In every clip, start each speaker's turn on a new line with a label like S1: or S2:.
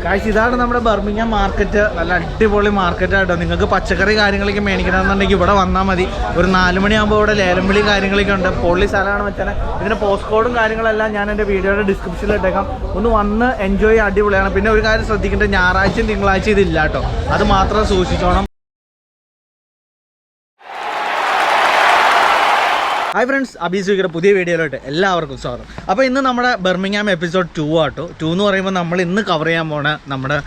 S1: കാഴ്ച ഇതാണ് നമ്മുടെ ബർമിംഗ്ഹാം മാർക്കറ്റ്. നല്ല അടിപൊളി മാർക്കറ്റായിട്ടോ. നിങ്ങൾക്ക് പച്ചക്കറി കാര്യങ്ങളൊക്കെ മേടിക്കണമെന്നുണ്ടെങ്കിൽ ഇവിടെ വന്നാൽ മതി. ഒരു 4 മണിയാകുമ്പോൾ ഇവിടെ ലേലം വിളി കാര്യങ്ങളൊക്കെ ഉണ്ട്. പൊള്ളി സ്ഥലമാണ് വെച്ചാൽ. ഇതിൻ്റെ പോസ്റ്റ് കോഡും കാര്യങ്ങളെല്ലാം ഞാൻ എൻ്റെ വീഡിയോയുടെ ഡിസ്ക്രിപ്ഷനിൽ ഇട്ടേക്കാം. ഒന്ന് വന്ന് എൻജോയ് ചെയ്യുക, അടിപൊളിയാണ്. പിന്നെ ഒരു കാര്യം ശ്രദ്ധിക്കേണ്ടത്, ഞായറാഴ്ചയും തിങ്കളാഴ്ചയും ഇതില്ല കേട്ടോ. അത് മാത്രം സൂക്ഷിച്ചോണം. ഹായ് ഫ്രണ്ട്സ്, അബീസുവിയുടെ പുതിയ വീഡിയോയിലോട്ട് എല്ലാവർക്കും സ്വാഗതം. അപ്പോൾ ഇന്ന് നമ്മുടെ ബർമിംഗ്ഹാം എപ്പിസോഡ് 2 ആട്ടോ. 2 എന്ന് പറയുമ്പോൾ നമ്മൾ ഇന്ന് കവർ ചെയ്യാൻ പോണ നമ്മുടെ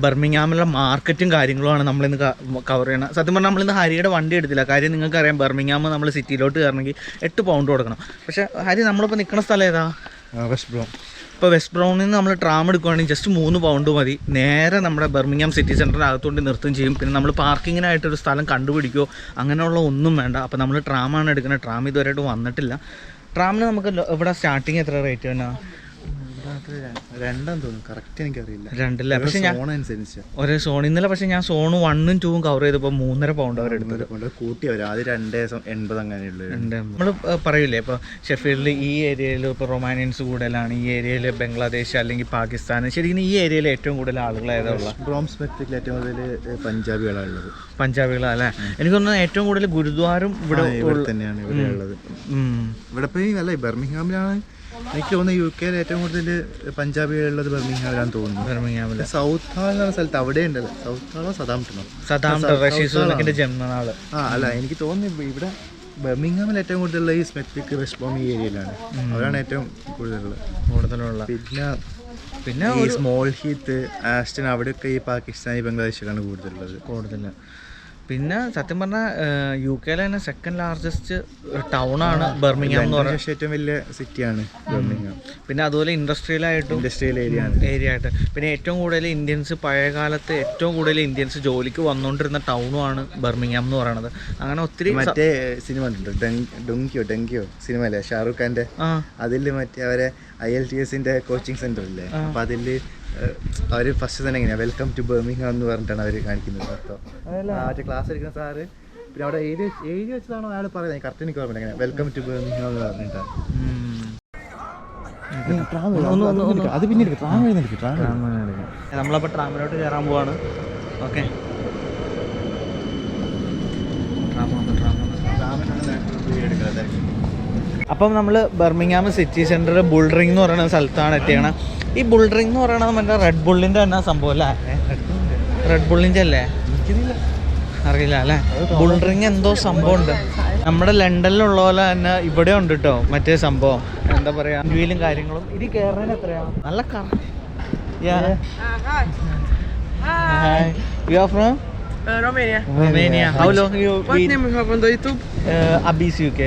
S1: ബർമിംഗ്ഹാമിലുള്ള മാർക്കറ്റും കാര്യങ്ങളുമാണ് നമ്മളിന്ന് കവർ ചെയ്യണം. സത്യം പറഞ്ഞാൽ നമ്മളിന്ന് ഹരിയുടെ വണ്ടി എടുത്തില്ല. കാര്യം നിങ്ങൾക്കറിയാം, ബർമിംഗ്ഹാം നമ്മൾ സിറ്റിയിലോട്ട് കയറണമെങ്കിൽ 8 പൗണ്ട് കൊടുക്കണം. പക്ഷേ ഹരി നമ്മളിപ്പോൾ നിൽക്കുന്ന സ്ഥലം ഏതാ? West brown. ഇപ്പോൾ വെസ്റ്റ് ബ്രൗണിൽ നിന്ന് നമ്മൾ ട്രാം എടുക്കുകയാണെങ്കിൽ ജസ്റ്റ് 3 പൗണ്ട് മതി. നേരെ നമ്മുടെ ബർമിംഗ്ഹാം സിറ്റി സെൻറ്ററിൻ്റെ അകത്തോട്ട് നിർത്തുകയും ചെയ്യും. പിന്നെ നമ്മൾ പാർക്കിങ്ങിനായിട്ടൊരു സ്ഥലം കണ്ടുപിടിക്കുകയോ അങ്ങനെയുള്ള ഒന്നും വേണ്ട. അപ്പോൾ നമ്മൾ ട്രാമാണ് എടുക്കുന്നത്. ട്രാം ഇതുവരെയായിട്ട് വന്നിട്ടില്ല. ട്രാമിന് നമുക്ക് ഇവിടെ സ്റ്റാർട്ടിങ് എത്ര റേറ്റ് തന്നെ?
S2: 2 തോന്നുന്നു, കറക്റ്റ് എനിക്കറിയില്ല.
S1: 2 പക്ഷേ ഞാൻ
S2: സോണനുസരിച്ച്
S1: ഒരേ സോൺ ഇന്നലെ. പക്ഷേ ഞാൻ സോണ് 1ഉം 2ഉം കവർ ചെയ്തപ്പോൾ 3.5 പൗണ്ട് അവർ എടുത്തത്.
S2: കൂട്ടി അവർ ആദ്യം 2.80 അങ്ങനെയുള്ളത്.
S1: നമ്മൾ പറയില്ലേ, ഇപ്പോൾ ഷെഫീൽഡിൽ ഈ ഏരിയയിൽ ഇപ്പോൾ റൊമാനിയൻസ് കൂടുതലാണ്, ഈ ഏരിയയിൽ ബംഗ്ലാദേശ് അല്ലെങ്കിൽ പാകിസ്ഥാൻ. ശരിക്കും ഈ ഏരിയയിൽ ഏറ്റവും കൂടുതൽ ആളുകൾ ഏതാ?
S2: ബ്രോംസ്പെക്റ്റിൽ ഏറ്റവും കൂടുതൽ പഞ്ചാബികളാണ് ഉള്ളത്.
S1: പഞ്ചാബികളല്ലേ? എനിക്ക് തോന്നുന്നത് ഏറ്റവും കൂടുതൽ ഗുരുദ്വാരും ഇവിടെ
S2: തന്നെയാണ് ഇവിടെ ഉള്ളത്. ഇവിടെ ഇപ്പോൾ നല്ല ബർമിംഗ്ഹാമിലാണ് എനിക്ക് തോന്നുന്നു. UK ഏറ്റവും കൂടുതൽ പഞ്ചാബികളുള്ളത് ബർമിംഗ്ഹാമിലാണെന്ന് തോന്നുന്നു.
S1: ബർമിംഗ്ഹാമിൽ
S2: സൗത്ത് ഹാൾ എന്ന സ്ഥലത്ത് അവിടെ ഉണ്ടല്ലോ. സൗത്ത് ഹാളോ സദാംപ്ടണോ? അല്ല, എനിക്ക് തോന്നുന്നു ഇവിടെ ബർമിംഗ്ഹാമിൽ ഏറ്റവും കൂടുതലുള്ള ഈ സ്മെറ്റ്വിക്, വെസ്റ്റ് ബ്രൗൺ ഈ ഏരിയയിലാണ്. അവരാണ് ഏറ്റവും കൂടുതലുള്ള. പിന്നെ ഈ സ്മോൾ ഹീത്ത്, ആസ്റ്റൺ അവിടെയൊക്കെ ഈ പാകിസ്ഥാനി, ബംഗ്ലാദേശിലാണ് കൂടുതൽ.
S1: പിന്നെ സത്യം പറഞ്ഞാൽ UK തന്നെ സെക്കൻഡ് ലാർജസ്റ്റ് ടൗണാണ് ബർമിംഗ്ഹാം എന്ന് പറയുന്നത്.
S2: ഏറ്റവും വലിയ സിറ്റിയാണ് ബർമിംഗ്ഹാം.
S1: പിന്നെ അതുപോലെ ഇൻഡസ്ട്രിയൽ ഏരിയ ആയിട്ട് പിന്നെ ഏറ്റവും കൂടുതൽ ഇന്ത്യൻസ്, പഴയ കാലത്ത് ഏറ്റവും കൂടുതൽ ഇന്ത്യൻസ് ജോലിക്ക് വന്നുകൊണ്ടിരുന്ന ടൗണുമാണ് ബർമിംഗ്ഹാം എന്ന് പറയുന്നത്. അങ്ങനെ ഒത്തിരി
S2: മറ്റേ സിനിമ ഉണ്ട്, ഡങ്കിയോ സിനിമ അല്ലേ ഷാറൂഖ് ഖാന്റെ. അതിൽ മറ്റേ അവരെ IELTS കോച്ചിങ് സെന്റർ ഇല്ലേ, അപ്പൊ അതില് അവർ ഫസ്റ്റ് തന്നെ എങ്ങനെയാ വെൽക്ം ടു ബർമിംഗ്ഹാം എന്ന് പറഞ്ഞിട്ടാണ് അവർ കാണിക്കുന്നത്. മറ്റേ ക്ലാസ് എടുക്കുന്ന സാറ് പിന്നെ അവിടെ ഏരിയ വെച്ചതാണോ അയാൾ പറയുന്നത്, കറക്റ്റ് എനിക്ക് ഓർമ്മ എങ്ങനെ വെൽക്കം ടു ബർമിംഗ്ഹാം എന്ന് പറഞ്ഞിട്ടാണ്. അത് പിന്നെ
S1: നമ്മളപ്പോൾ ട്രാമിലോട്ട് കയറാൻ പോവാണ്. ഓക്കെ, അപ്പം നമ്മൾ Birmingham city centre bull ring എന്ന് പറയുന്ന സ്ഥലത്താണ് എത്തിയാണ്. ഈ ബുൾ റിംഗ് എന്ന് പറയുന്നത് മറ്റേ റെഡ് ബുള്ളിൻ്റെ തന്നെ സംഭവം അല്ലേ? റെഡ് ബുള്ളിൻ്റെ അല്ലേ? അറിയില്ല അല്ലേ? ബുൾ റിംഗ് എന്തോ സംഭവം ഉണ്ട്. നമ്മുടെ ലണ്ടനിലുള്ള പോലെ തന്നെ ഇവിടെ ഉണ്ട് കേട്ടോ മറ്റേ സംഭവം. എന്താ പറയുക, വീലും കാര്യങ്ങളും. ഇത് കയറുന്നതിന് എത്രയാണ്? നല്ല You are from? Romania. How long you been?
S3: What name you have on the YouTube?
S1: Abis UK.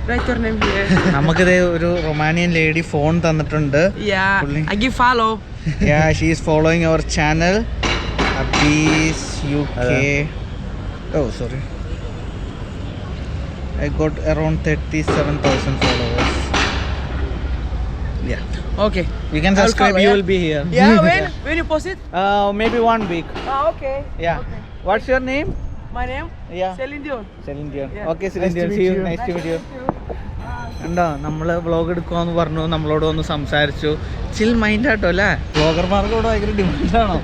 S3: Write your name here.
S1: നമുക്കിത് ഒരു റൊമാനിയൻ ലേഡി ഫോൺ തന്നിട്ടുണ്ട്.
S3: Yeah, I give follow.
S1: Yeah, she is following our channel Abis UK. Oh, sorry. I got around 37,000 followers. Yeah.
S3: Okay.
S1: You can subscribe. You will be here.
S3: Yeah, when you post it?
S1: Maybe 1 week.
S3: Okay.
S1: Yeah.
S3: Okay.
S1: What's your name?
S3: My name?
S1: Yeah.
S3: Celine Dion.
S1: Celine Dion.
S3: Yeah.
S1: Okay, Celine Dion. See you. Nice to meet you. ഉണ്ടോ, നമ്മൾ vlog എടുക്കുമെന്ന് പറഞ്ഞു, നമ്മളോട് ഒന്ന് സംസാരിച്ചു. ചിൽ mind ആട്ടോ അല്ലേ? വ്ളോഗർമാർക്കോട് ഭയങ്കര ഡിമാൻഡാണോ?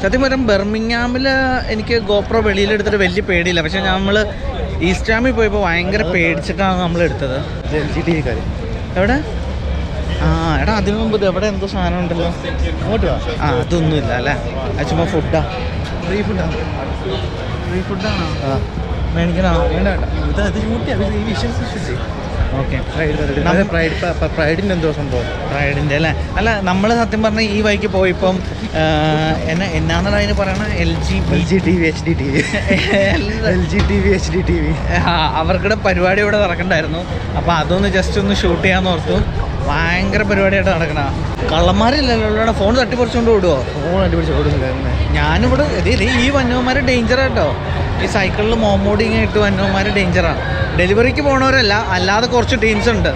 S1: സത്യം പറഞ്ഞാൽ ബർമിംഗ്ഹാമിൽ എനിക്ക് ഗോപ്രോ വെളിയിലെടുത്തിട്ട് വലിയ പേടിയില്ല. പക്ഷെ നമ്മൾ ഈസ്റ്റാമിൽ പോയപ്പോൾ ഭയങ്കര പേടിച്ചിട്ടാണ് നമ്മൾ എടുത്തത്. എവിടെ? എടാ അതിനു മുമ്പ് എവിടെ എന്തോ സാധനം ഉണ്ടല്ലോ. അതൊന്നുമില്ല അല്ലേ? അത് ചുമ്മാ ഫുഡാ. ഫ്രീ ഫുഡാണോ? മേടിക്കണോ? ഓക്കെ.
S2: പ്രൈഡിൻ്റെ എന്തോ സംഭവം,
S1: പ്രൈഡിൻ്റെ അല്ലേ? അല്ല, നമ്മൾ സത്യം പറഞ്ഞാൽ ഈ വഴിക്ക് പോയിപ്പം എന്നാന്നടാ അതിന് പറയണ
S2: LG TV
S1: അവർക്കിടെ പരിപാടി ഇവിടെ നടക്കണ്ടായിരുന്നു. അപ്പോൾ അതൊന്ന് ജസ്റ്റ് ഒന്ന് ഷൂട്ട് ചെയ്യാന്ന് ഓർത്തു. ഭയങ്കര പരിപാടിയായിട്ട് നടക്കണ. കള്ളന്മാരില്ലല്ലോ, ഫോൺ തട്ടിപ്പറിച്ചുകൊണ്ട് ഓടുവോ?
S2: ഫോൺ തട്ടിപ്പറിച്ച് ഓടുന്നില്ല.
S1: ഞാനിവിടെ ഈ വന്യവന്മാർ ഡേഞ്ചറാട്ടോ. ഈ സൈക്കിളിൽ മോമോഡിങ് ഇട്ട് വന്യവന്മാർ ഡേഞ്ചറാണ്. ഡെലിവറിക്ക് പോണവരല്ല, അല്ലാതെ കുറച്ച് ടീംസ് ഉണ്ട്.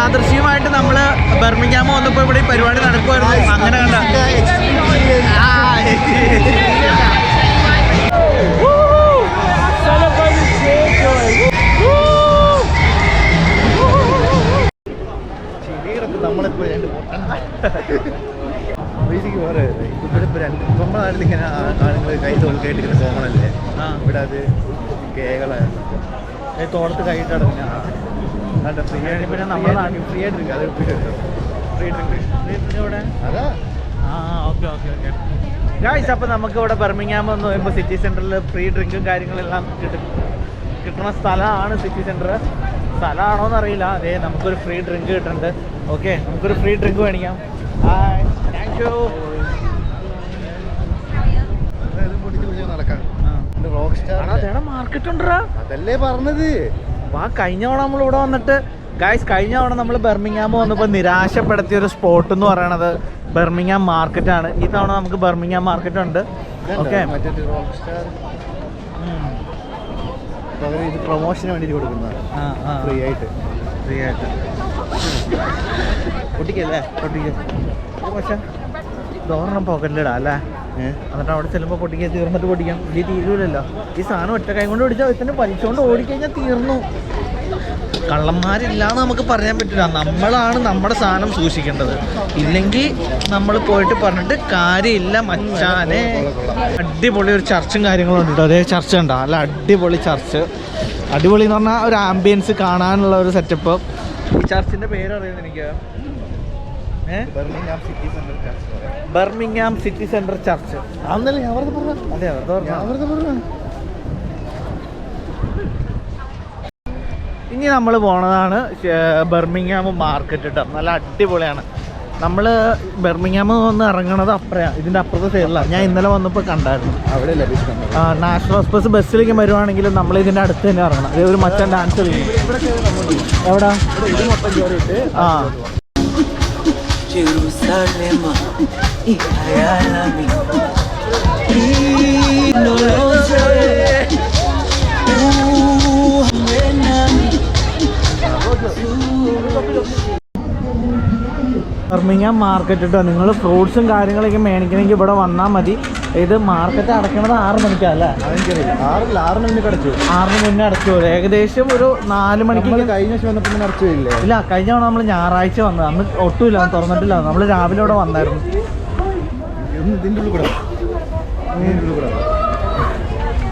S1: യാദൃശ്യമായിട്ട് നമ്മള് ബർമിംഗ്ഹാം വന്നപ്പോ ഇവിടെ ഈ പരിപാടി നടക്കുമായിരുന്നു. അങ്ങനെ കണ്ട
S2: നമ്മളിപ്പോ ഇവിടെ ഇപ്പൊ നമ്മുടെ നാട്ടിൽ ഇങ്ങനെ ആണുങ്ങൾ കൈ തോൽക്കായിട്ട് ഇങ്ങനെ കോമണല്ലേ, ഇവിടെ അത് കേകളായിരുന്നു.
S1: തോളത്ത് കൈയിട്ട് കിടക്കുന്ന
S2: ഫ്രീ ആയിട്ട് പിന്നെ നമ്മുടെ നാട്ടിൽ ഫ്രീ ആയിട്ട് അത് ഫ്രീ ഡ്രിങ്ക്
S1: ഇവിടെ.
S2: അതാ.
S1: ഓക്കെ ഓക്കെ ഓക്കെ ഗായ്സ്, അപ്പോൾ നമുക്ക് ഇവിടെ ബർമിംഗ്ഹാം എന്ന് പറയുമ്പോൾ സിറ്റി സെൻറ്ററിൽ ഫ്രീ ഡ്രിങ്കും കാര്യങ്ങളെല്ലാം കിട്ടുന്ന സ്ഥലമാണ് സിറ്റി സെൻറ്റർ. സ്ഥലമാണോ എന്നറിയില്ല. അതേ നമുക്കൊരു ഫ്രീ ഡ്രിങ്ക് കിട്ടുന്നുണ്ട്. ഓക്കെ, നമുക്കൊരു ഫ്രീ ഡ്രിങ്ക് മേടിക്കാം. Hi, thank you. മാർക്കറ്റ് ഉണ്ടോ?
S2: അതല്ലേ പറഞ്ഞത്.
S1: വാ, കഴിഞ്ഞ തവണ നമ്മളിവിടെ വന്നിട്ട് ഗായ്സ്, കഴിഞ്ഞ തവണ നമ്മൾ ബർമിംഗ്ഹാം വന്നപ്പോൾ നിരാശപ്പെടുത്തിയ ഒരു സ്പോട്ട് എന്ന് പറയണത് ബർമിംഗ്ഹാം മാർക്കറ്റാണ്. ഈ തവണ നമുക്ക് ബർമിംഗ്ഹാം മാർക്കറ്റ് ഉണ്ട്. ഓക്കെ,
S2: ഇത് പ്രൊമോഷന് വേണ്ടിയിട്ട് കൊടുക്കുന്നത് ഫ്രീ ആയിട്ട്.
S1: പൊട്ടിക്കല്ലേ? പക്ഷെ ദോരണം പോക്കറ്റിലിടാം അല്ലേ? എന്നിട്ട് അവിടെ ചെല്ലുമ്പോൾ പൊട്ടിക്കാൻ തീർന്നിട്ട് പൊട്ടിക്കാം. ഇത് തീരൂലല്ലോ. ഈ സാധനം ഒറ്റ കൈ കൊണ്ട് പിടിച്ചാൽ ഇതിന് വലിച്ചുകൊണ്ട് ഓടിക്കഴിഞ്ഞാൽ തീർന്നു. കള്ളന്മാരില്ലാന്ന് നമുക്ക് പറയാൻ പറ്റില്ല. നമ്മളാണ് നമ്മുടെ സാധനം സൂക്ഷിക്കേണ്ടത്. ഇല്ലെങ്കിൽ നമ്മൾ പോയിട്ട് പറഞ്ഞിട്ട് കാര്യമില്ല മച്ചാനെ. അടിപൊളി ഒരു ചർച്ചും കാര്യങ്ങളും ഉണ്ട് കേട്ടോ. അതേ ചർച്ച ഉണ്ടോ? അല്ല, അടിപൊളി ചർച്ച്. അടിപൊളി എന്ന് പറഞ്ഞാൽ ഒരു ആംബിയൻസ് കാണാനുള്ള ഒരു സെറ്റപ്പ്. ഈ ചർച്ചിൻ്റെ പേര് അറിയുന്നത് എനിക്ക് ബർമിംഗ്ഹാം സിറ്റി സെൻറ്റർ ചർച്ച്.
S2: അന്നല്ലേ ഞാൻ വെറുതെ പറഞ്ഞു.
S1: അതെ, വെറുതെ പറഞ്ഞു. ഇനി നമ്മൾ പോണതാണ് ബർമിംഗ്ഹാം മാർക്കറ്റ് കേട്ടോ. നല്ല അടിപൊളിയാണ്. നമ്മൾ ബർമിംഗ്ഹാം വന്ന് ഇറങ്ങണത് അപ്പുറയാണ്, ഇതിൻ്റെ അപ്പുറത്തെ സൈഡിലാണ്. ഞാൻ ഇന്നലെ വന്നപ്പോൾ കണ്ടായിരുന്നു.
S2: അവിടെ
S1: നാഷണൽ എക്സ്പ്രസ് ബസ്സിലേക്ക് വരുവാണെങ്കിലും നമ്മൾ ഇതിൻ്റെ അടുത്ത് തന്നെ ഇറങ്ങണം. അതേ ഒരു മച്ചാൻ ഡാൻസ് കളിക്കും. എവിടാ? ആ, ബർമിംഗ്ഹാം മാർക്കറ്റ് കേട്ടോ. നിങ്ങൾ ഫ്രൂട്ട്സും കാര്യങ്ങളൊക്കെ മേടിക്കണമെങ്കിൽ ഇവിടെ വന്നാൽ മതി. ഇത് മാർക്കറ്റ് അടയ്ക്കണത് 6 മണിക്കല്ലേ?
S2: 6 മണിക്ക് അടച്ചു.
S1: 6 മുന്നേ അടച്ചു. ഏകദേശം ഒരു 4 മണിക്ക്.
S2: കഴിഞ്ഞ വർഷം വന്നപ്പോൾ അടച്ചു ഇല്ലേ?
S1: ഇല്ല, കഴിഞ്ഞ തവണ നമ്മൾ ഞായറാഴ്ച വന്നത്. അന്ന് ഒട്ടുമില്ല, തുറന്നിട്ടില്ല. നമ്മൾ രാവിലെ ഇവിടെ വന്നായിരുന്നു.
S2: ഇതിൻ്റെ ഉള്ളിൽ കൂടെ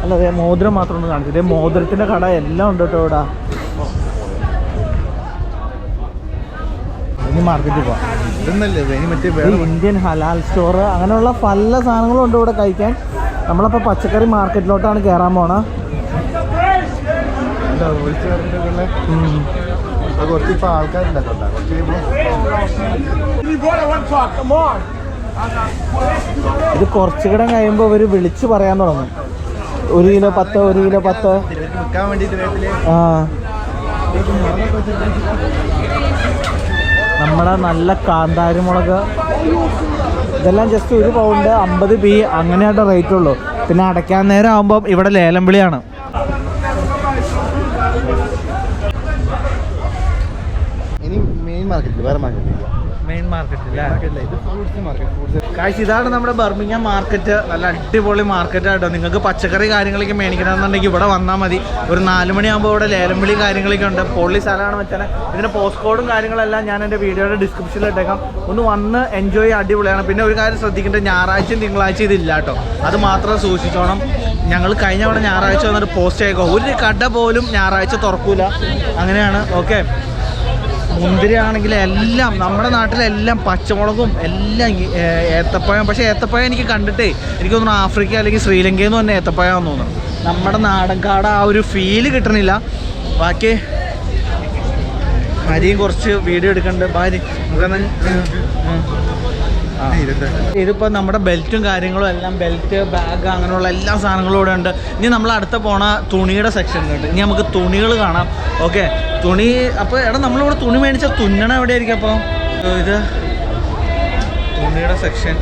S1: അല്ല, അതെ മോതിരം മാത്രം ഒന്ന് കാണിച്ചു. ഇതേ മോതിരത്തിൻ്റെ കട എല്ലാം ഉണ്ട് കേട്ടോ ഇവിടെ. ഇനി മാർക്കറ്റിൽ പോവാം. ഇന്ത്യൻ ഹലാൽ സ്റ്റോർ അങ്ങനെയുള്ള പല സാധനങ്ങളും ഉണ്ട് ഇവിടെ കഴിക്കാൻ. നമ്മളപ്പോൾ പച്ചക്കറി മാർക്കറ്റിലോട്ടാണ് കയറാൻ പോണ. ഇത് കുറച്ചുകൂടെ കഴിയുമ്പോൾ ഇവർ വിളിച്ച് പറയാൻ തുടങ്ങും. 1 കിലോ 10, 1 കിലോ 10. ആ, നമ്മുടെ നല്ല കാന്താരി മുളക് ഇതെല്ലാം ജസ്റ്റ് 1 പൗണ്ട് 50 പി അങ്ങനെയായിട്ട് റേറ്റ് ഉള്ളൂ. പിന്നെ അടയ്ക്കാൻ നേരം ആകുമ്പം ഇവിടെ ലേലം വിളിയാണ്. മെയിൻ മാർക്കറ്റില്ല, കാശ് ഇതാണ് നമ്മുടെ ബർമിംഗ്ഹാം മാർക്കറ്റ്. നല്ല അടിപൊളി മാർക്കറ്റായിട്ടോ. നിങ്ങൾക്ക് പച്ചക്കറി കാര്യങ്ങളൊക്കെ മേടിക്കണമെന്നുണ്ടെങ്കിൽ ഇവിടെ വന്നാൽ മതി. ഒരു 4 മണിയാകുമ്പോൾ ഇവിടെ ലേലം വിളി കാര്യങ്ങളൊക്കെ ഉണ്ട്. പൊള്ളി സ്ഥലമാണ് വെച്ചാൽ. ഇതിൻ്റെ പോസ്റ്റ് കോഡും കാര്യങ്ങളെല്ലാം ഞാൻ എൻ്റെ വീഡിയോയുടെ ഡിസ്ക്രിപ്ഷനിൽ ഇട്ടേക്കാം. ഒന്ന് വന്ന് എൻജോയ് അടിപൊളിയാണ്. പിന്നെ ഒരു കാര്യം ശ്രദ്ധിക്കേണ്ടത്, ഞായറാഴ്ചയും തിങ്കളാഴ്ച ഇതില്ല കേട്ടോ. അത് മാത്രം സൂക്ഷിച്ചോണം. ഞങ്ങൾ കഴിഞ്ഞ തവണ ഞായറാഴ്ച വന്നിട്ട് പോസ്റ്റ് ചെയ്തേക്കാം. ഒരു കട പോലും ഞായറാഴ്ച തുറക്കൂല. അങ്ങനെയാണ്. ഓക്കെ, മുന്തിരി ആണെങ്കിൽ എല്ലാം നമ്മുടെ നാട്ടിലെല്ലാം പച്ചമുളകും എല്ലാം ഏത്തപ്പഴം. പക്ഷേ ഏത്തപ്പഴം എനിക്ക് കണ്ടിട്ടേ എനിക്ക് തോന്നുന്നു ആഫ്രിക്ക അല്ലെങ്കിൽ ശ്രീലങ്കയിൽ നിന്ന് തന്നെ ഏത്തപ്പഴമാണെന്ന് തോന്നുന്നു. നമ്മുടെ നാടൻ കാട ആ ഒരു ഫീല് കിട്ടണില്ല. ബാക്കി ഹരിയും കുറച്ച് വീഡിയോ എടുക്കുന്നുണ്ട്. ഭാര്യ ഇതിപ്പോൾ നമ്മുടെ ബെൽറ്റും കാര്യങ്ങളും എല്ലാം, ബെൽറ്റ് ബാഗ് അങ്ങനെയുള്ള എല്ലാ സാധനങ്ങളും ഇവിടെ ഉണ്ട്. ഇനി നമ്മൾ അടുത്ത പോണ തുണിയുടെ സെക്ഷനിലുണ്ട്. ഇനി നമുക്ക് തുണികൾ കാണാം. ഓക്കെ, തുണി. അപ്പോൾ എടാ, നമ്മളിവിടെ തുണി മേടിച്ചാൽ തുന്നണം എവിടെയായിരിക്കും? അപ്പോൾ ഇത് തുണിയുടെ സെക്ഷൻ.